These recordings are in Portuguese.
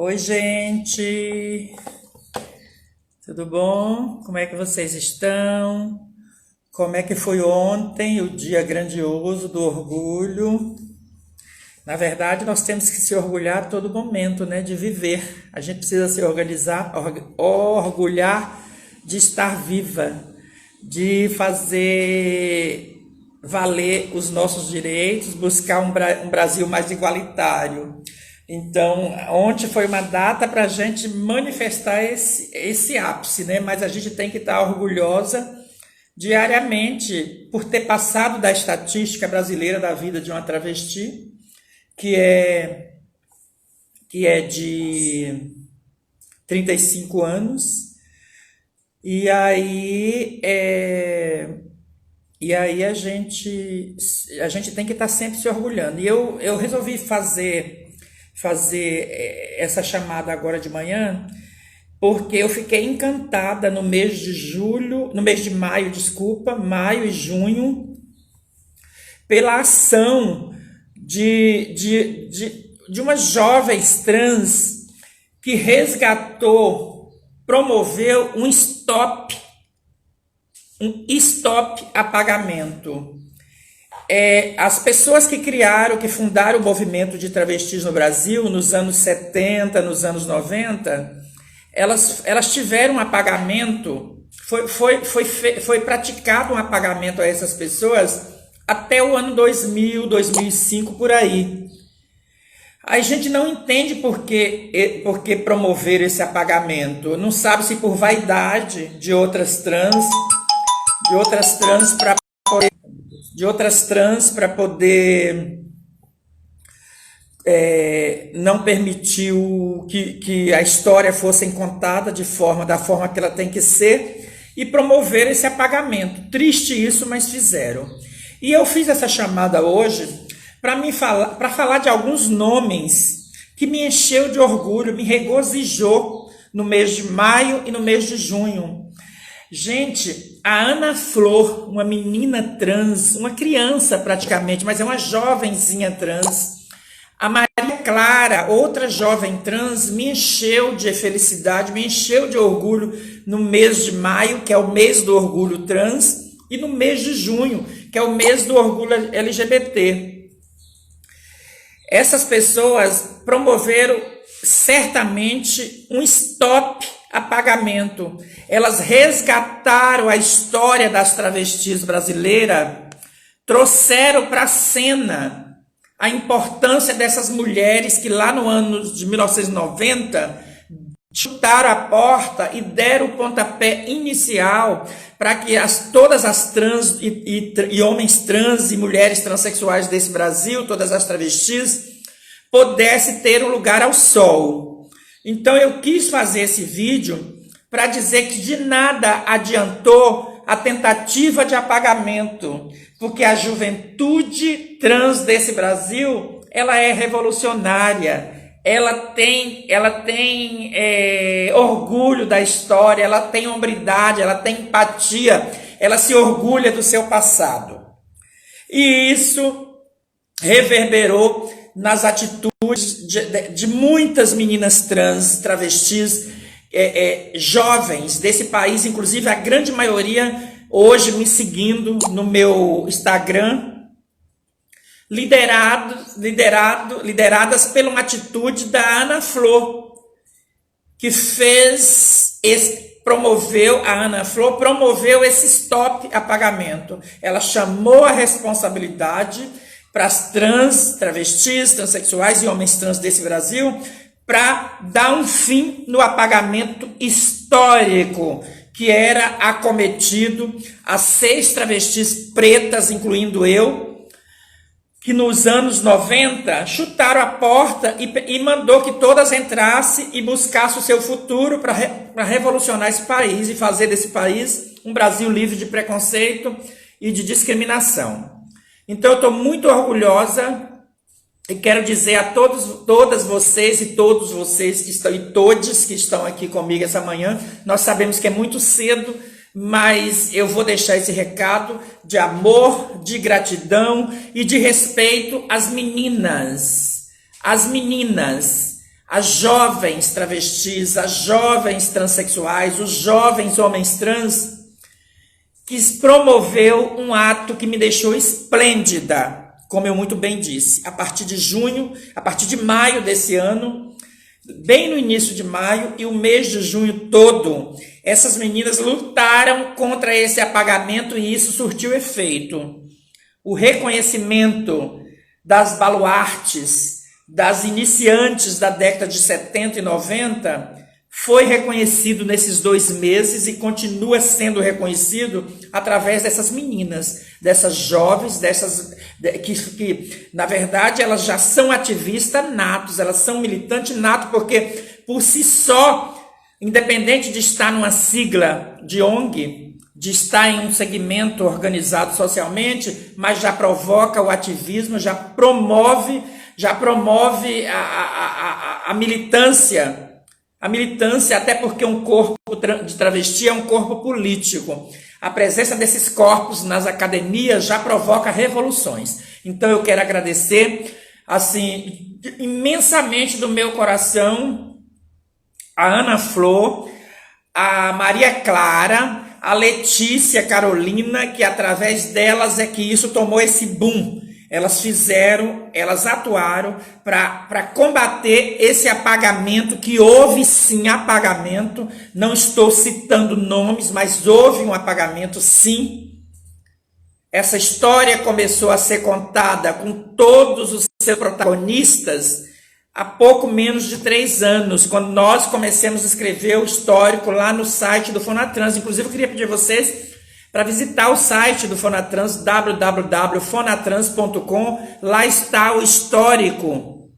Oi, gente, tudo bom? Como é que vocês estão? Como é que foi ontem, o dia grandioso do orgulho? Na verdade, nós temos que se orgulhar a todo momento, né, de viver. A gente precisa se organizar, orgulhar de estar viva, de fazer valer os nossos direitos, buscar um Brasil mais igualitário. Então, ontem foi uma data para a gente manifestar esse ápice, né? Mas a gente tem que estar orgulhosa diariamente por ter passado da estatística brasileira da vida de uma travesti, que é de 35 anos, e aí a gente tem que estar sempre se orgulhando. E eu resolvi fazer essa chamada agora de manhã, porque eu fiquei encantada no mês de maio, desculpa, maio e junho, pela ação de umas jovens trans que promoveu um stop a pagamento. As pessoas que fundaram o movimento de travestis no Brasil nos anos 70, nos anos 90, elas tiveram um apagamento, foi praticado um apagamento a essas pessoas até o ano 2000, 2005, por aí. A gente não entende por que promover esse apagamento, não sabe se por vaidade de outras trans para poder não permitir que a história fosse contada da forma que ela tem que ser, e promover esse apagamento. Triste isso, mas fizeram. E eu fiz essa chamada hoje para falar de alguns nomes que me encheu de orgulho, me regozijou no mês de maio e no mês de junho. Gente, a Ana Flor, uma menina trans, uma criança praticamente, mas é uma jovenzinha trans. A Maria Clara, outra jovem trans, me encheu de felicidade, me encheu de orgulho no mês de maio, que é o mês do orgulho trans, e no mês de junho, que é o mês do orgulho LGBT. Essas pessoas promoveram certamente um stop a pagamento. Elas resgataram a história das travestis brasileiras, trouxeram para a cena a importância dessas mulheres que lá no ano de 1990 chutaram a porta e deram o pontapé inicial para que todas as trans e homens trans e mulheres transexuais desse Brasil, todas as travestis, pudessem ter um lugar ao sol. Então eu quis fazer esse vídeo para dizer que de nada adiantou a tentativa de apagamento, porque a juventude trans desse Brasil, ela é revolucionária, ela tem orgulho da história, ela tem hombridade, ela tem empatia, ela se orgulha do seu passado. E isso reverberou nas atitudes de muitas meninas trans, travestis, jovens desse país, inclusive a grande maioria hoje me seguindo no meu Instagram, lideradas pela uma atitude da Ana Flor, que promoveu esse stop a pagamento. Ela chamou a responsabilidade para as travestis, transexuais e homens trans desse Brasil, para dar um fim no apagamento histórico que era acometido a 6 travestis pretas, incluindo eu, que nos anos 90 chutaram a porta e mandou que todas entrassem e buscassem o seu futuro para revolucionar esse país e fazer desse país um Brasil livre de preconceito e de discriminação. Então eu estou muito orgulhosa e quero dizer a todas vocês e todos vocês todos que estão aqui comigo essa manhã, nós sabemos que é muito cedo, mas eu vou deixar esse recado de amor, de gratidão e de respeito às meninas, as jovens travestis, as jovens transexuais, os jovens homens trans, que promoveu um ato que me deixou esplêndida, como eu muito bem disse. A partir de maio desse ano, bem no início de maio e o mês de junho todo, essas meninas lutaram contra esse apagamento e isso surtiu efeito. O reconhecimento das baluartes, das iniciantes da década de 70 e 90, foi reconhecido nesses 2 meses e continua sendo reconhecido através dessas meninas, dessas jovens, que na verdade elas já são ativistas natos, elas são militantes natos, porque por si só, independente de estar numa sigla de ONG, de estar em um segmento organizado socialmente, mas já provoca o ativismo, já promove a militância. A militância, até porque um corpo de travesti é um corpo político. A presença desses corpos nas academias já provoca revoluções. Então eu quero agradecer, assim, imensamente do meu coração, a Ana Flor, a Maria Clara, a Letícia Carolina, que através delas é que isso tomou esse boom. Elas atuaram para combater esse apagamento, que houve sim apagamento, não estou citando nomes, mas houve um apagamento sim. Essa história começou a ser contada com todos os seus protagonistas há pouco menos de 3 anos, quando nós começamos a escrever o histórico lá no site do Fonatrans. Inclusive eu queria pedir a vocês para visitar o site do Fonatrans, www.fonatrans.com. Lá está o histórico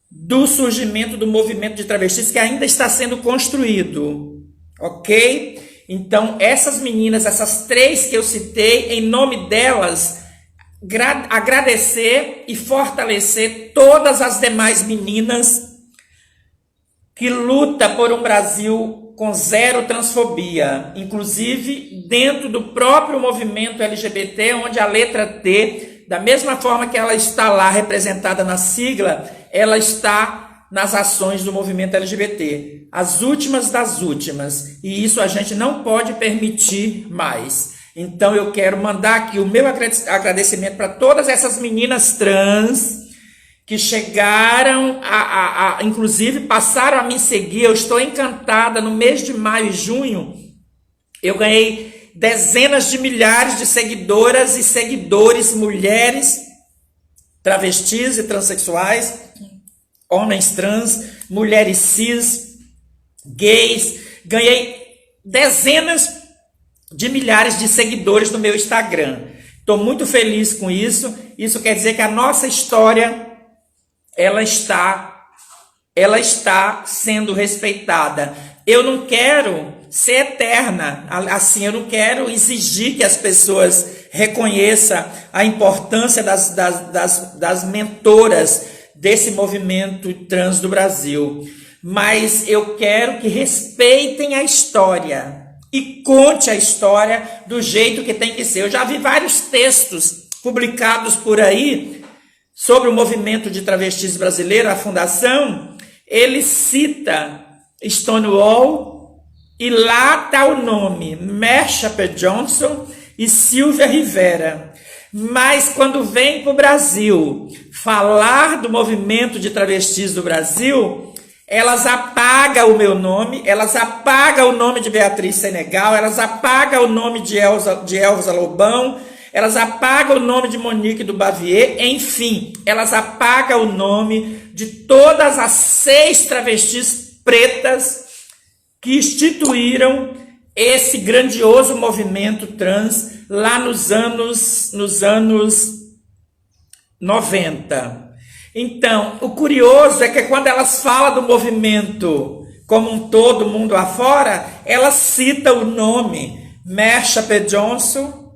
do surgimento do movimento de travestis, que ainda está sendo construído, ok? Então, essas meninas, essas 3 que eu citei, em nome delas, agradecer e fortalecer todas as demais meninas que lutam por um Brasil com zero transfobia, inclusive dentro do próprio movimento LGBT, onde a letra T, da mesma forma que ela está lá representada na sigla, ela está nas ações do movimento LGBT, as últimas das últimas, e isso a gente não pode permitir mais. Então eu quero mandar aqui o meu agradecimento para todas essas meninas trans que chegaram inclusive passaram a me seguir. Eu estou encantada. No mês de maio e junho, eu ganhei dezenas de milhares de seguidoras e seguidores, mulheres, travestis e transexuais, homens trans, mulheres cis, gays. Ganhei dezenas de milhares de seguidores no meu Instagram. Estou muito feliz com isso. Isso quer dizer que a nossa história ela está sendo respeitada. Eu não quero ser eterna, assim, eu não quero exigir que as pessoas reconheçam a importância das mentoras desse movimento trans do Brasil, mas eu quero que respeitem a história e conte a história do jeito que tem que ser. Eu já vi vários textos publicados por aí sobre o movimento de travestis brasileiro. A fundação, ele cita Stonewall e lá está o nome Marsha P. Johnson e Silvia Rivera. Mas quando vem para o Brasil falar do movimento de travestis do Brasil, elas apagam o meu nome, elas apagam o nome de Beatriz Senegal, elas apagam o nome de Elza Lobão, elas apagam o nome de Monique do Bavier, enfim, elas apagam o nome de todas as 6 travestis pretas que instituíram esse grandioso movimento trans lá nos anos 90. Então, o curioso é que quando elas falam do movimento como um todo, mundo afora, elas citam o nome Marsha P. Johnson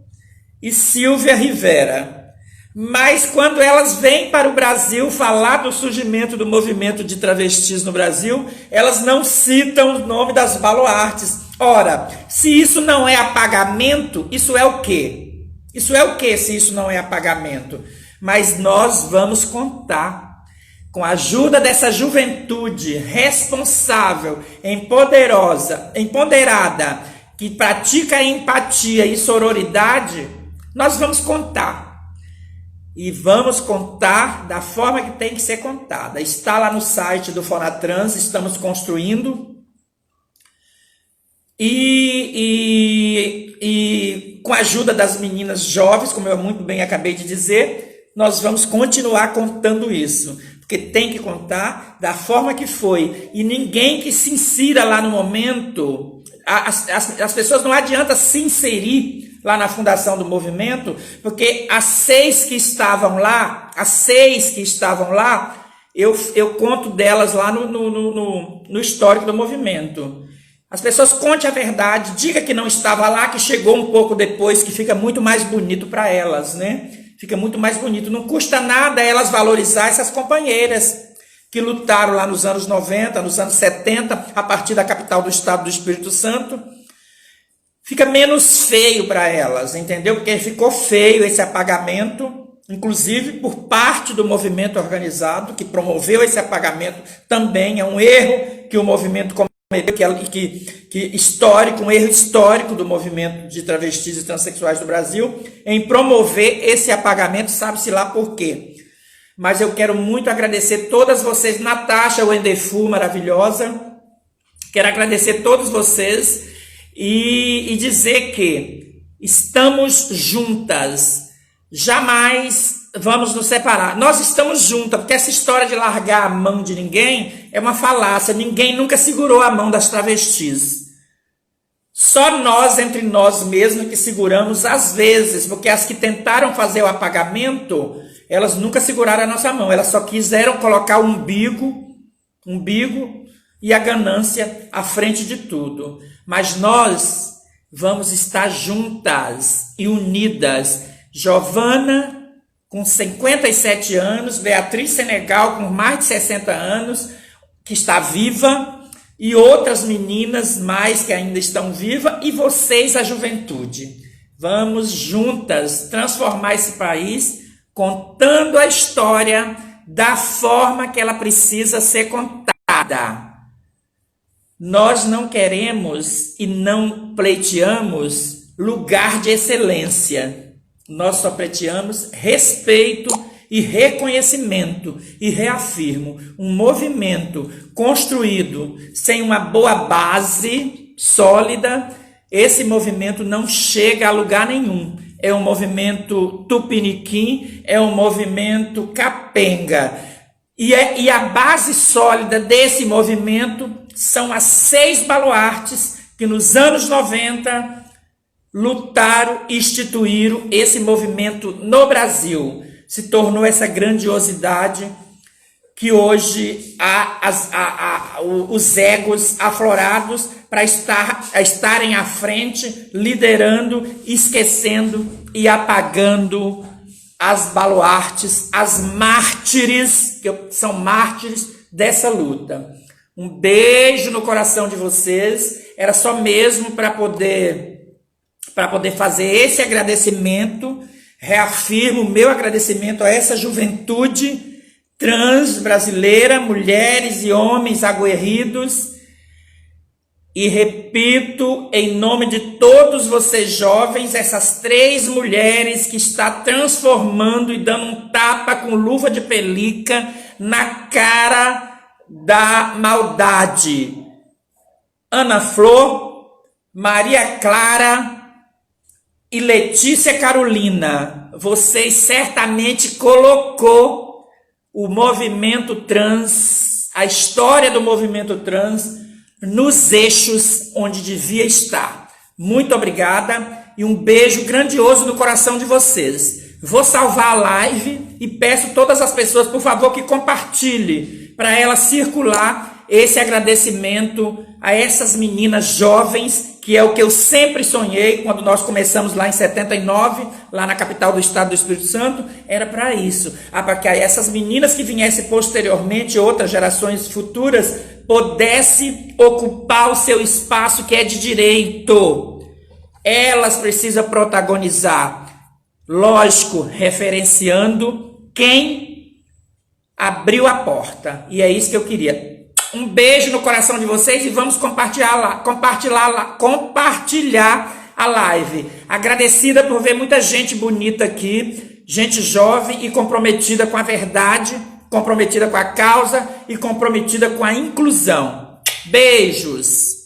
e Silvia Rivera. Mas quando elas vêm para o Brasil falar do surgimento do movimento de travestis no Brasil, elas não citam o nome das baluartes. Ora, se isso não é apagamento, isso é o quê? Isso é o quê se isso não é apagamento? Mas nós vamos contar. com a ajuda dessa juventude responsável, empoderada, que pratica empatia e sororidade, nós vamos contar. E vamos contar da forma que tem que ser contada. Está lá no site do Fonatrans, estamos construindo. E com a ajuda das meninas jovens, como eu muito bem acabei de dizer, nós vamos continuar contando isso. Porque tem que contar da forma que foi. E ninguém que se insira lá no momento, as pessoas não adianta se inserir lá na fundação do movimento, porque as seis que estavam lá, eu conto delas lá no histórico do movimento. As pessoas contem a verdade, diga que não estava lá, que chegou um pouco depois, que fica muito mais bonito para elas, né? Fica muito mais bonito. Não custa nada elas valorizar essas companheiras que lutaram lá nos anos 90, nos anos 70, a partir da capital do estado do Espírito Santo. Fica menos feio para elas, entendeu? Porque ficou feio esse apagamento, inclusive por parte do movimento organizado, que promoveu esse apagamento também. É um erro que o movimento cometeu, um erro histórico do movimento de travestis e transexuais do Brasil, em promover esse apagamento, sabe-se lá por quê. Mas eu quero muito agradecer todas vocês, Natasha Wendefu, maravilhosa, quero agradecer todos vocês e dizer que estamos juntas, jamais vamos nos separar. Nós estamos juntas, porque essa história de largar a mão de ninguém é uma falácia. Ninguém nunca segurou a mão das travestis. Só nós, entre nós mesmos, que seguramos às vezes, porque as que tentaram fazer o apagamento, elas nunca seguraram a nossa mão. Elas só quiseram colocar o umbigo e a ganância à frente de tudo. Mas nós vamos estar juntas e unidas. Giovana, com 57 anos, Beatriz Senegal, com mais de 60 anos, que está viva, e outras meninas mais que ainda estão vivas, e vocês, a juventude. Vamos juntas transformar esse país, contando a história da forma que ela precisa ser contada. Nós não queremos e não pleiteamos lugar de excelência. Nós só pleiteamos respeito e reconhecimento. E reafirmo, um movimento construído sem uma boa base sólida, esse movimento não chega a lugar nenhum. É um movimento tupiniquim, é um movimento capenga. E a base sólida desse movimento são as 6 baluartes que nos anos 90 lutaram e instituíram esse movimento no Brasil. Se tornou essa grandiosidade que hoje há os egos aflorados para estarem à frente, liderando, esquecendo e apagando as baluartes, as mártires, que são mártires dessa luta. Um beijo no coração de vocês. Era só mesmo para poder fazer esse agradecimento. Reafirmo o meu agradecimento a essa juventude trans brasileira, mulheres e homens aguerridos. E repito, em nome de todos vocês jovens, essas 3 mulheres que está transformando e dando um tapa com luva de pelica na cara da maldade. Ana Flor, Maria Clara e Letícia Carolina, vocês certamente colocou o movimento trans, a história do movimento trans, nos eixos onde devia estar. Muito obrigada e um beijo grandioso no coração de vocês. Vou salvar a live e peço a todas as pessoas, por favor, que compartilhem para ela circular esse agradecimento a essas meninas jovens, que é o que eu sempre sonhei quando nós começamos lá em 79, lá na capital do estado do Espírito Santo, era para isso. Para que essas meninas que viessem posteriormente, outras gerações futuras, pudessem ocupar o seu espaço que é de direito. Elas precisam protagonizar, lógico, referenciando quem abriu a porta. E é isso que eu queria. Um beijo no coração de vocês e vamos compartilhar a live. Agradecida por ver muita gente bonita aqui, gente jovem e comprometida com a verdade, comprometida com a causa e comprometida com a inclusão. Beijos!